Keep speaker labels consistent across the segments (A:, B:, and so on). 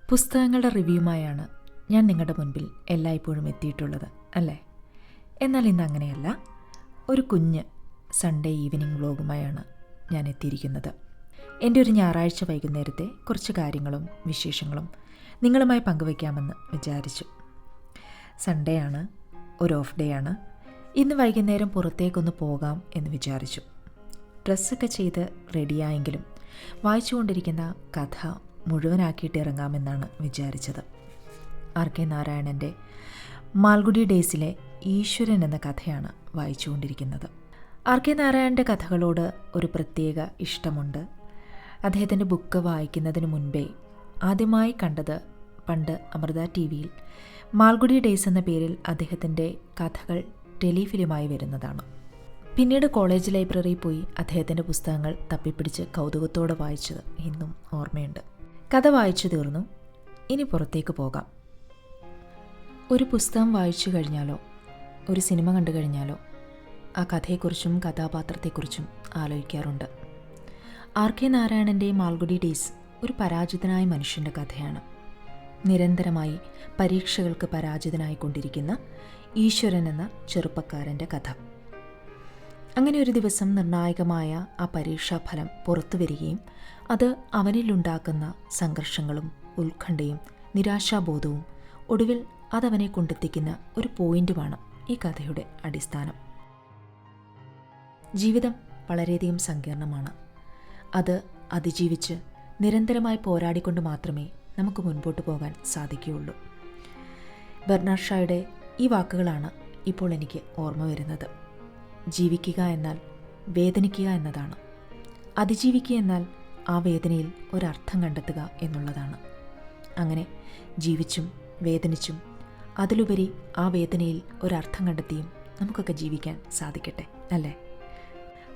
A: പുസ്തകങ്ങളുടെ റിവ്യൂമായാണ് ഞാൻ നിങ്ങളുടെ മുൻപിൽ എല്ലായ്പ്പോഴും എത്തിയിട്ടുള്ളത് അല്ലേ? എന്നാൽ ഇന്ന് അങ്ങനെയല്ല. ഒരു കുഞ്ഞ് സൺഡേ ഈവനിങ് വ്ലോഗുമായാണ് ഞാൻ എത്തിയിരിക്കുന്നത്. എൻ്റെ ഒരു ഞായറാഴ്ച വൈകുന്നേരത്തെ കുറച്ച് കാര്യങ്ങളും വിശേഷങ്ങളും നിങ്ങളുമായി പങ്കുവയ്ക്കാമെന്ന് വിചാരിച്ചു. സൺഡേ ആണ്, ഒരു ഓഫ് ഡേ ആണ്. ഇന്ന് വൈകുന്നേരം പുറത്തേക്കൊന്ന് പോകാം എന്ന് വിചാരിച്ചു. ഡ്രസ്സൊക്കെ ചെയ്ത് റെഡിയായെങ്കിലും വായിച്ചുകൊണ്ടിരിക്കുന്ന കഥ മുഴുവനാക്കിയിട്ട് ഇറങ്ങാമെന്നാണ് വിചാരിച്ചത്. ആർ.കെ. നാരായണൻ്റെ മാൽഗുഡി ഡേയ്സിലെ ഈശ്വരൻ എന്ന കഥയാണ് വായിച്ചുകൊണ്ടിരിക്കുന്നത്. ആർ.കെ. നാരായണൻ്റെ കഥകളോട് ഒരു പ്രത്യേക ഇഷ്ടമുണ്ട്. അദ്ദേഹത്തിൻ്റെ ബുക്ക് വായിക്കുന്നതിന് മുൻപേ ആദ്യമായി കണ്ടത് പണ്ട് അമൃത TV-യിൽ മാൽഗുഡി ഡേയ്സ് എന്ന പേരിൽ അദ്ദേഹത്തിൻ്റെ കഥകൾ ടെലിഫിലിമായി വരുന്നതാണ്. പിന്നീട് കോളേജ് ലൈബ്രറിയിൽ പോയി അദ്ദേഹത്തിൻ്റെ പുസ്തകങ്ങൾ തപ്പിപ്പിടിച്ച് കൗതുകത്തോടെ വായിച്ചത് ഇന്നും ഓർമ്മയുണ്ട്. കഥ വായിച്ചു തീർന്നു, ഇനി പുറത്തേക്ക് പോകാം. ഒരു പുസ്തകം വായിച്ചു കഴിഞ്ഞാലോ ഒരു സിനിമ കണ്ടു കഴിഞ്ഞാലോ ആ കഥയെക്കുറിച്ചും കഥാപാത്രത്തെക്കുറിച്ചും ആലോചിക്കാറുണ്ട്. ആർ.കെ. നാരായണൻ്റെ മാൽഗുഡി ഡേയ്സ് ഒരു പരാജിതനായ മനുഷ്യൻ്റെ കഥയാണ്. നിരന്തരമായി പരീക്ഷകൾക്ക് പരാജിതനായിക്കൊണ്ടിരിക്കുന്ന ഈശ്വരൻ എന്ന ചെറുപ്പക്കാരൻ്റെ കഥ. അങ്ങനെ ഒരു ദിവസം നിർണായകമായ ആ പരീക്ഷാഫലം പുറത്തു വരികയും അത് അവനിലുണ്ടാക്കുന്ന സംഘർഷങ്ങളും ഉത്കണ്ഠയും നിരാശാബോധവും ഒടുവിൽ അതവനെ കൊണ്ടെത്തിക്കുന്ന ഒരു പോയിന്റുമാണ് ഈ കഥയുടെ അടിസ്ഥാനം. ജീവിതം വളരെയധികം സങ്കീർണമാണ്. അത് അതിജീവിച്ച് നിരന്തരമായി പോരാടിക്കൊണ്ട് മാത്രമേ നമുക്ക് മുൻപോട്ട് പോകാൻ സാധിക്കുകയുള്ളൂ. ബെർണാഡ് ഷായുടെ ഈ വാക്കുകളാണ് ഇപ്പോൾ എനിക്ക് ഓർമ്മ വരുന്നത്. ജീവിക്കുക എന്നാൽ വേദനിക്കുക എന്നതാണ്. അതിജീവിക്കുക എന്നാൽ ആ വേദനയിൽ ഒരർത്ഥം കണ്ടെത്തുക എന്നുള്ളതാണ്. അങ്ങനെ ജീവിച്ചും വേദനിച്ചും അതിലുപരി ആ വേദനയിൽ ഒരർത്ഥം കണ്ടെത്തിയും നമുക്കൊക്കെ ജീവിക്കാൻ സാധിക്കട്ടെ, അല്ലേ?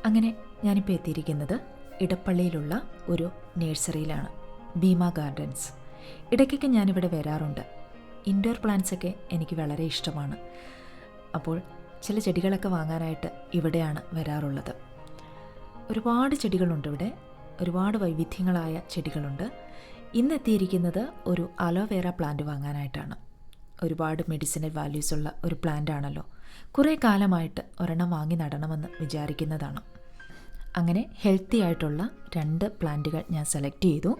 A: അങ്ങനെ ഞാനിപ്പോൾ എത്തിയിരിക്കുന്നത് ഇടപ്പള്ളിയിലുള്ള ഒരു നഴ്സറിയിലാണ്, ഭീമ ഗാർഡൻസ്. ഇടയ്ക്കൊക്കെ ഞാനിവിടെ വരാറുണ്ട്. ഇൻഡോർ പ്ലാന്റ്സൊക്കെ എനിക്ക് വളരെ ഇഷ്ടമാണ്. അപ്പോൾ ചില ചെടികളൊക്കെ വാങ്ങാനായിട്ട് ഇവിടെയാണ് വരാറുള്ളത്. ഒരുപാട് ചെടികളുണ്ട് ഇവിടെ, ഒരുപാട് വൈവിധ്യങ്ങളായ ചെടികളുണ്ട്. ഇന്നെത്തിയിരിക്കുന്നത് ഒരു അലോവേറ പ്ലാന്റ് വാങ്ങാനായിട്ടാണ്. ഒരുപാട് മെഡിസിനൽ വാല്യൂസ് ഉള്ള ഒരു പ്ലാന്റ് ആണല്ലോ. കുറേ കാലമായിട്ട് ഒരെണ്ണം വാങ്ങി നടണമെന്ന് വിചാരിക്കുന്നതാണ്. അങ്ങനെ ഹെൽത്തി ആയിട്ടുള്ള 2 പ്ലാന്റുകൾ ഞാൻ സെലക്ട് ചെയ്തു.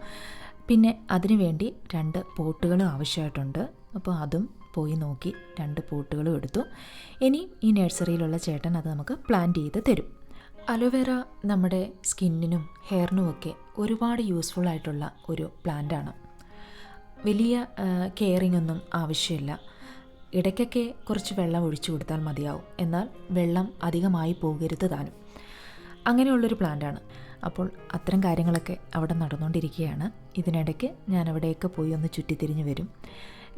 A: പിന്നെ അതിനുവേണ്ടി 2 പോട്ടുകളും ആവശ്യമായിട്ടുണ്ട്. അപ്പോൾ അതും പോയി നോക്കി 2 പോട്ടുകളും എടുത്തു. ഇനി ഈ നഴ്സറിയിലുള്ള ചേട്ടൻ അത് നമുക്ക് പ്ലാന്റ് ചെയ്ത് തരും. അലോവേറ നമ്മുടെ സ്കിന്നിനും ഹെയറിനുമൊക്കെ ഒരുപാട് യൂസ്ഫുൾ ആയിട്ടുള്ള ഒരു പ്ലാന്റാണ്. വലിയ കെയറിംഗ് ഒന്നും ആവശ്യമില്ല. ഇടയ്ക്കൊക്കെ കുറച്ച് വെള്ളം ഒഴിച്ചു കൊടുത്താൽ മതിയാവും. എന്നാൽ വെള്ളം അധികമായി പോകരുത് താനും. അങ്ങനെയുള്ളൊരു പ്ലാന്റാണ്. അപ്പോൾ അത്തരം കാര്യങ്ങളൊക്കെ അവിടെ നടന്നുകൊണ്ടിരിക്കുകയാണ്. ഇതിനിടയ്ക്ക് ഞാൻ അവിടെയൊക്കെ പോയി ഒന്ന് ചുറ്റിത്തിരിഞ്ഞ് വരും.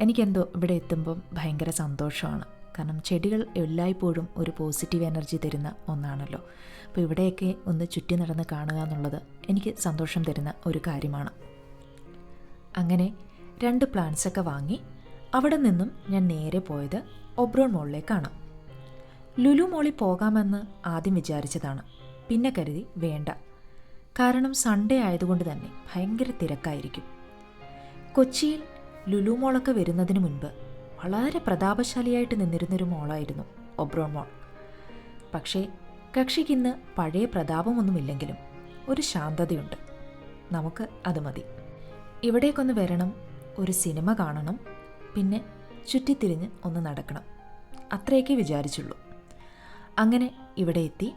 A: എനിക്കെന്തോ ഇവിടെ എത്തുമ്പം ഭയങ്കര സന്തോഷമാണ്. കാരണം ചെടികൾ എല്ലായ്പ്പോഴും ഒരു പോസിറ്റീവ് എനർജി തരുന്ന ഒന്നാണല്ലോ. അപ്പോൾ ഇവിടെയൊക്കെ ഒന്ന് ചുറ്റി നടന്ന് കാണുക എന്നുള്ളത് എനിക്ക് സന്തോഷം തരുന്ന ഒരു കാര്യമാണ്. അങ്ങനെ 2 പ്ലാന്റ്സൊക്കെ വാങ്ങി അവിടെ നിന്നും ഞാൻ നേരെ പോയത് ഒബ്രോൺ മോളിലേക്കാണ്. ലുലു മോളിൽ പോകാമെന്ന് ആദ്യം വിചാരിച്ചതാണ്. പിന്നെ കരുതി വേണ്ട, കാരണം സൺഡേ ആയതുകൊണ്ട് തന്നെ ഭയങ്കര തിരക്കായിരിക്കും. കൊച്ചിയിൽ ലുലു മോളൊക്കെ വരുന്നതിന് മുൻപ് വളരെ പ്രതാപശാലിയായിട്ട് നിന്നിരുന്നൊരു മോളായിരുന്നു ഒബ്രോൺ മോൾ. പക്ഷേ കക്ഷിക്കിന്ന് പഴയ പ്രതാപമൊന്നുമില്ലെങ്കിലും ഒരു ശാന്തതയുണ്ട്. നമുക്ക് അത് മതി. ഇവിടേക്കൊന്ന് വരണം, ഒരു സിനിമ കാണണം, പിന്നെ ചുറ്റിത്തിരിഞ്ഞ് ഒന്ന് നടക്കണം, അത്രയൊക്കെ വിചാരിച്ചുള്ളൂ. അങ്ങനെ ഇവിടെ എത്തി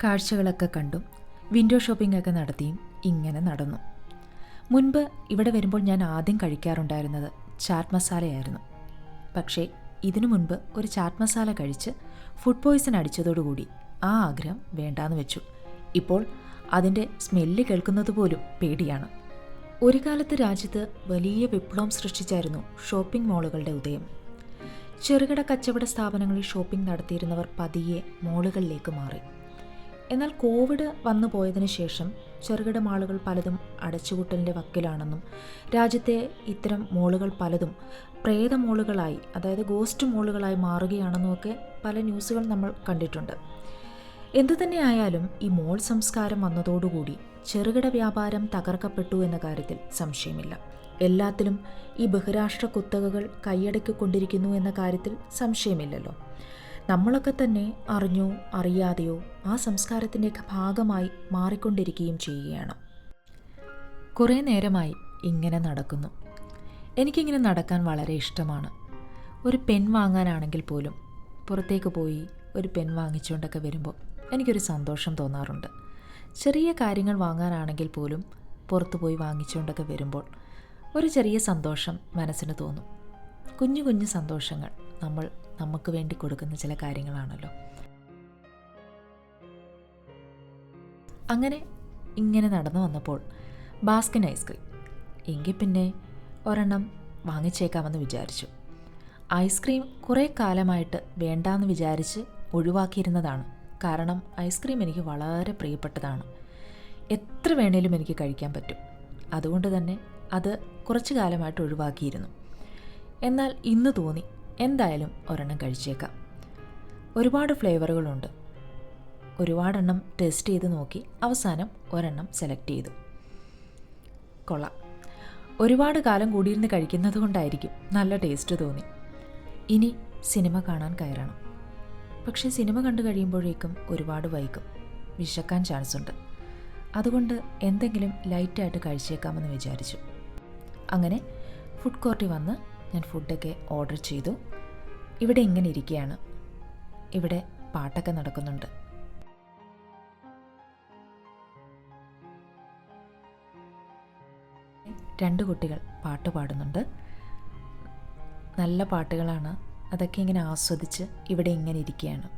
A: കാഴ്ചകളൊക്കെ കണ്ടും വിൻഡോ ഷോപ്പിംഗ് ഒക്കെ നടത്തിയും ഇങ്ങനെ നടന്നു. മുൻപ് ഇവിടെ വരുമ്പോൾ ഞാൻ ആദ്യം കഴിക്കാറുണ്ടായിരുന്നത് ചാറ്റ് മസാലയായിരുന്നു. പക്ഷേ ഇതിനു മുൻപ് ഒരു ചാറ്റ് മസാല കഴിച്ച് ഫുഡ് പോയ്സൺ അടിച്ചതോടുകൂടി ആ ആഗ്രഹം വേണ്ടാന്ന് വെച്ചു. ഇപ്പോൾ അതിൻ്റെ സ്മെല്ല് കേൾക്കുന്നത് പോലും പേടിയാണ്. ഒരു കാലത്ത് രാജ്യത്ത് വലിയ വിപ്ലവം സൃഷ്ടിച്ചായിരുന്നു ഷോപ്പിംഗ് മാളുകളുടെ ഉദയം. ചെറുകിട കച്ചവട സ്ഥാപനങ്ങളിൽ ഷോപ്പിംഗ് നടത്തിയിരുന്നവർ പതിയെ മാളുകളിലേക്ക് മാറി. എന്നാൽ കോവിഡ് വന്നു പോയതിനു ശേഷം ചെറുകിട മാളുകൾ പലതും അടച്ചുപൂട്ടലിൻ്റെ വക്കിലാണെന്നും രാജ്യത്തെ ഇത്തരം മാളുകൾ പലതും പ്രേത മാളുകളായി, അതായത് ഗോസ്റ്റ് മാളുകളായി മാറുകയാണെന്നുമൊക്കെ പല ന്യൂസുകൾ നമ്മൾ കണ്ടിട്ടുണ്ട്. എന്തുതന്നെയായാലും ഈ മോൾ സംസ്കാരം വന്നതോടുകൂടി ചെറുകിട വ്യാപാരം തകർക്കപ്പെട്ടു എന്ന കാര്യത്തിൽ സംശയമില്ല. എല്ലാത്തിലും ഈ ബഹുരാഷ്ട്ര കുത്തകകൾ കൈയടക്കിക്കൊണ്ടിരിക്കുന്നു എന്ന കാര്യത്തിൽ സംശയമില്ലല്ലോ. നമ്മളൊക്കെ തന്നെ അറിഞ്ഞോ അറിയാതെയോ ആ സംസ്കാരത്തിൻ്റെയൊക്കെ ഭാഗമായി മാറിക്കൊണ്ടിരിക്കുകയും ചെയ്യുകയാണ്. കുറേ നേരമായി ഇങ്ങനെ നടക്കുന്നു. എനിക്കിങ്ങനെ നടക്കാൻ വളരെ ഇഷ്ടമാണ്. ഒരു പെൻ വാങ്ങാനാണെങ്കിൽ പോലും പുറത്തേക്ക് പോയി ഒരു പെൻ വാങ്ങിച്ചുകൊണ്ടൊക്കെ വരുമ്പോൾ എനിക്കൊരു സന്തോഷം തോന്നാറുണ്ട്. ചെറിയ കാര്യങ്ങൾ വാങ്ങാനാണെങ്കിൽ പോലും പുറത്തു പോയി വാങ്ങിച്ചുകൊണ്ടൊക്കെ വരുമ്പോൾ ഒരു ചെറിയ സന്തോഷം മനസ്സിന് തോന്നും. കുഞ്ഞു കുഞ്ഞു സന്തോഷങ്ങൾ നമ്മൾ നമുക്ക് വേണ്ടി കൊടുക്കുന്ന ചില കാര്യങ്ങളാണല്ലോ. അങ്ങനെ ഇങ്ങനെ നടന്നു വന്നപ്പോൾ ബാസ്കിൻ ഐസ്ക്രീം, എങ്കിൽ പിന്നെ ഒരെണ്ണം വാങ്ങിച്ചേക്കാമെന്ന് വിചാരിച്ചു. ഐസ്ക്രീം കുറേ കാലമായിട്ട് വേണ്ടാന്ന് വിചാരിച്ച് ഒഴിവാക്കിയിരുന്നതാണ്. കാരണം ഐസ്ക്രീം എനിക്ക് വളരെ പ്രിയപ്പെട്ടതാണ്. എത്ര വേണേലും എനിക്ക് കഴിക്കാൻ പറ്റും. അതുകൊണ്ട് തന്നെ അത് കുറച്ചു കാലമായിട്ട് ഒഴിവാക്കിയിരുന്നു. എന്നാൽ ഇന്ന് തോന്നി എന്തായാലും ഒരെണ്ണം കഴിച്ചേക്കാം. ഒരുപാട് ഫ്ലേവറുകളുണ്ട്. ഒരുപാടെണ്ണം ടെസ്റ്റ് ചെയ്ത് നോക്കി അവസാനം ഒരെണ്ണം സെലക്ട് ചെയ്തു. കൊള്ളാം. ഒരുപാട് കാലം കൂടിയിരുന്ന് കഴിക്കുന്നത് കൊണ്ടായിരിക്കും നല്ല ടേസ്റ്റ് തോന്നി. ഇനി സിനിമ കാണാൻ കയറണം. പക്ഷേ സിനിമ കണ്ടു കഴിയുമ്പോഴേക്കും ഒരുപാട് വൈകും, വിശക്കാൻ ചാൻസ് ഉണ്ട്. അതുകൊണ്ട് എന്തെങ്കിലും ലൈറ്റായിട്ട് കഴിച്ചേക്കാമെന്ന് വിചാരിച്ചു. അങ്ങനെ ഫുഡ് കോർട്ടിൽ വന്ന് ഞാൻ ഫുഡൊക്കെ ഓർഡർ ചെയ്തു. ഇവിടെ ഇങ്ങനെ ഇരിക്കുകയാണ്. ഇവിടെ പാട്ടൊക്കെ നടക്കുന്നുണ്ട്. രണ്ട് കുട്ടികൾ പാട്ട് പാടുന്നുണ്ട്. നല്ല പാട്ടുകളാണ്. അതൊക്കെ ഇങ്ങനെ ആസ്വദിച്ച് ഇവിടെ ഇങ്ങനെ ഇരിക്കുകയാണ്.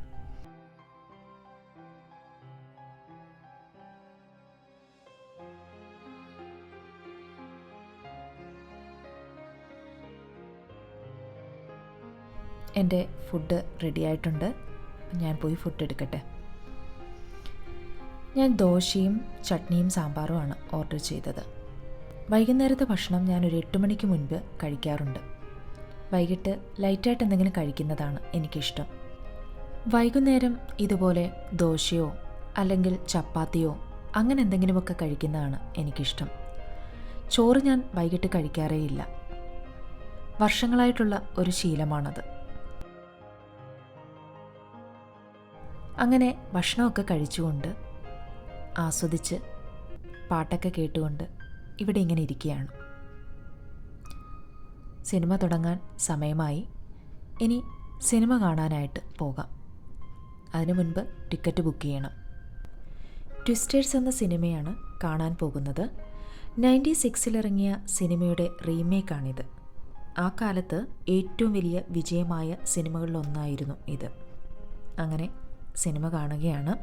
A: എൻ്റെ ഫുഡ് റെഡി ആയിട്ടുണ്ട്. ഞാൻ പോയി ഫുഡ് എടുക്കട്ടെ. ഞാൻ ദോശയും ചട്നിയും സാമ്പാറുമാണ് ഓർഡർ ചെയ്തത്. വൈകുന്നേരത്തെ ഭക്ഷണം ഞാനൊരു 8 മണിക്ക് മുൻപ് കഴിക്കാറുണ്ട്. വൈകിട്ട് ലൈറ്റായിട്ട് എന്തെങ്കിലും കഴിക്കുന്നതാണ് എനിക്കിഷ്ടം. വൈകുന്നേരം ഇതുപോലെ ദോശയോ അല്ലെങ്കിൽ ചപ്പാത്തിയോ അങ്ങനെ എന്തെങ്കിലുമൊക്കെ കഴിക്കുന്നതാണ് എനിക്കിഷ്ടം. ചോറ് ഞാൻ വൈകിട്ട് കഴിക്കാറേയില്ല. വർഷങ്ങളായിട്ടുള്ള ഒരു ശീലമാണത്. അങ്ങനെ ഭക്ഷണമൊക്കെ കഴിച്ചുകൊണ്ട് ആസ്വദിച്ച് പാട്ടൊക്കെ കേട്ടുകൊണ്ട് ഇവിടെ ഇങ്ങനെ ഇരിക്കുകയാണ്. സിനിമ തുടങ്ങാൻ സമയമായി. ഇനി സിനിമ കാണാനായിട്ട് പോകാം. അതിനു മുൻപ് ടിക്കറ്റ് ബുക്ക് ചെയ്യണം. ട്വിസ്റ്റേഴ്സ് എന്ന സിനിമയാണ് കാണാൻ പോകുന്നത്. 96 ഇറങ്ങിയ സിനിമയുടെ റീമേക്കാണിത്. ആ കാലത്ത് ഏറ്റവും വലിയ വിജയമായ സിനിമകളിലൊന്നായിരുന്നു ഇത്. അങ്ങനെ സിനിമ കാണുകയാണ്.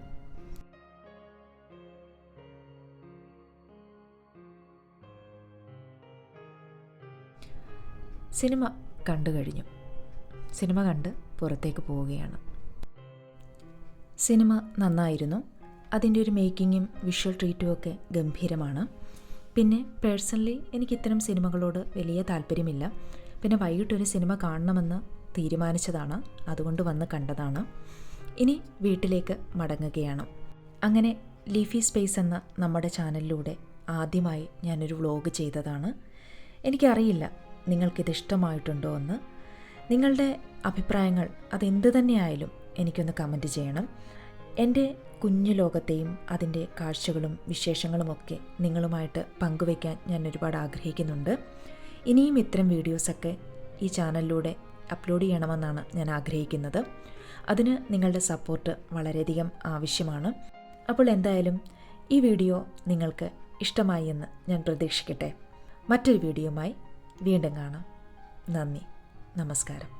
A: സിനിമ കണ്ടു കഴിഞ്ഞു. സിനിമ കണ്ട് പുറത്തേക്ക് പോവുകയാണ്. സിനിമ നന്നായിരുന്നു. അതിൻ്റെ ഒരു മേക്കിങ്ങും വിഷ്വൽ ട്രീറ്റും ഒക്കെ ഗംഭീരമാണ്. പിന്നെ പേഴ്സണലി എനിക്ക് ഇത്തരം സിനിമകളോട് വലിയ താല്പര്യമില്ല. പിന്നെ വൈകിട്ടൊരു സിനിമ കാണണമെന്ന് തീരുമാനിച്ചതാണ്. അതുകൊണ്ട് വന്ന് കണ്ടതാണ്. ഇനി വീട്ടിലേക്ക് മടങ്ങുകയാണ്. അങ്ങനെ ലീഫി സ്പേസ് എന്ന നമ്മുടെ ചാനലിലൂടെ ആദ്യമായി ഞാനൊരു വ്ലോഗ് ചെയ്തതാണ്. എനിക്കറിയില്ല നിങ്ങൾക്കിത് ഇഷ്ടമായിട്ടുണ്ടോ എന്ന്. നിങ്ങളുടെ അഭിപ്രായങ്ങൾ അതെന്ത് തന്നെയായാലും എനിക്കൊന്ന് കമൻറ്റ് ചെയ്യണം. എൻ്റെ കുഞ്ഞു ലോകത്തെയും അതിൻ്റെ കാഴ്ചകളും വിശേഷങ്ങളുമൊക്കെ നിങ്ങളുമായിട്ട് പങ്കുവയ്ക്കാൻ ഞാൻ ഒരുപാട് ആഗ്രഹിക്കുന്നുണ്ട്. ഇനിയും ഇത്തരം വീഡിയോസൊക്കെ ഈ ചാനലിലൂടെ അപ്ലോഡ് ചെയ്യണമെന്നാണ് ഞാൻ ആഗ്രഹിക്കുന്നത്. അതിന് നിങ്ങളുടെ സപ്പോർട്ട് വളരെയധികം ആവശ്യമാണ്. അപ്പോൾ എന്തായാലും ഈ വീഡിയോ നിങ്ങൾക്ക് ഇഷ്ടമായി എന്ന് ഞാൻ പ്രതീക്ഷിക്കട്ടെ. മറ്റൊരു വീഡിയോയുമായി വീണ്ടും കാണാം. നന്ദി, നമസ്കാരം.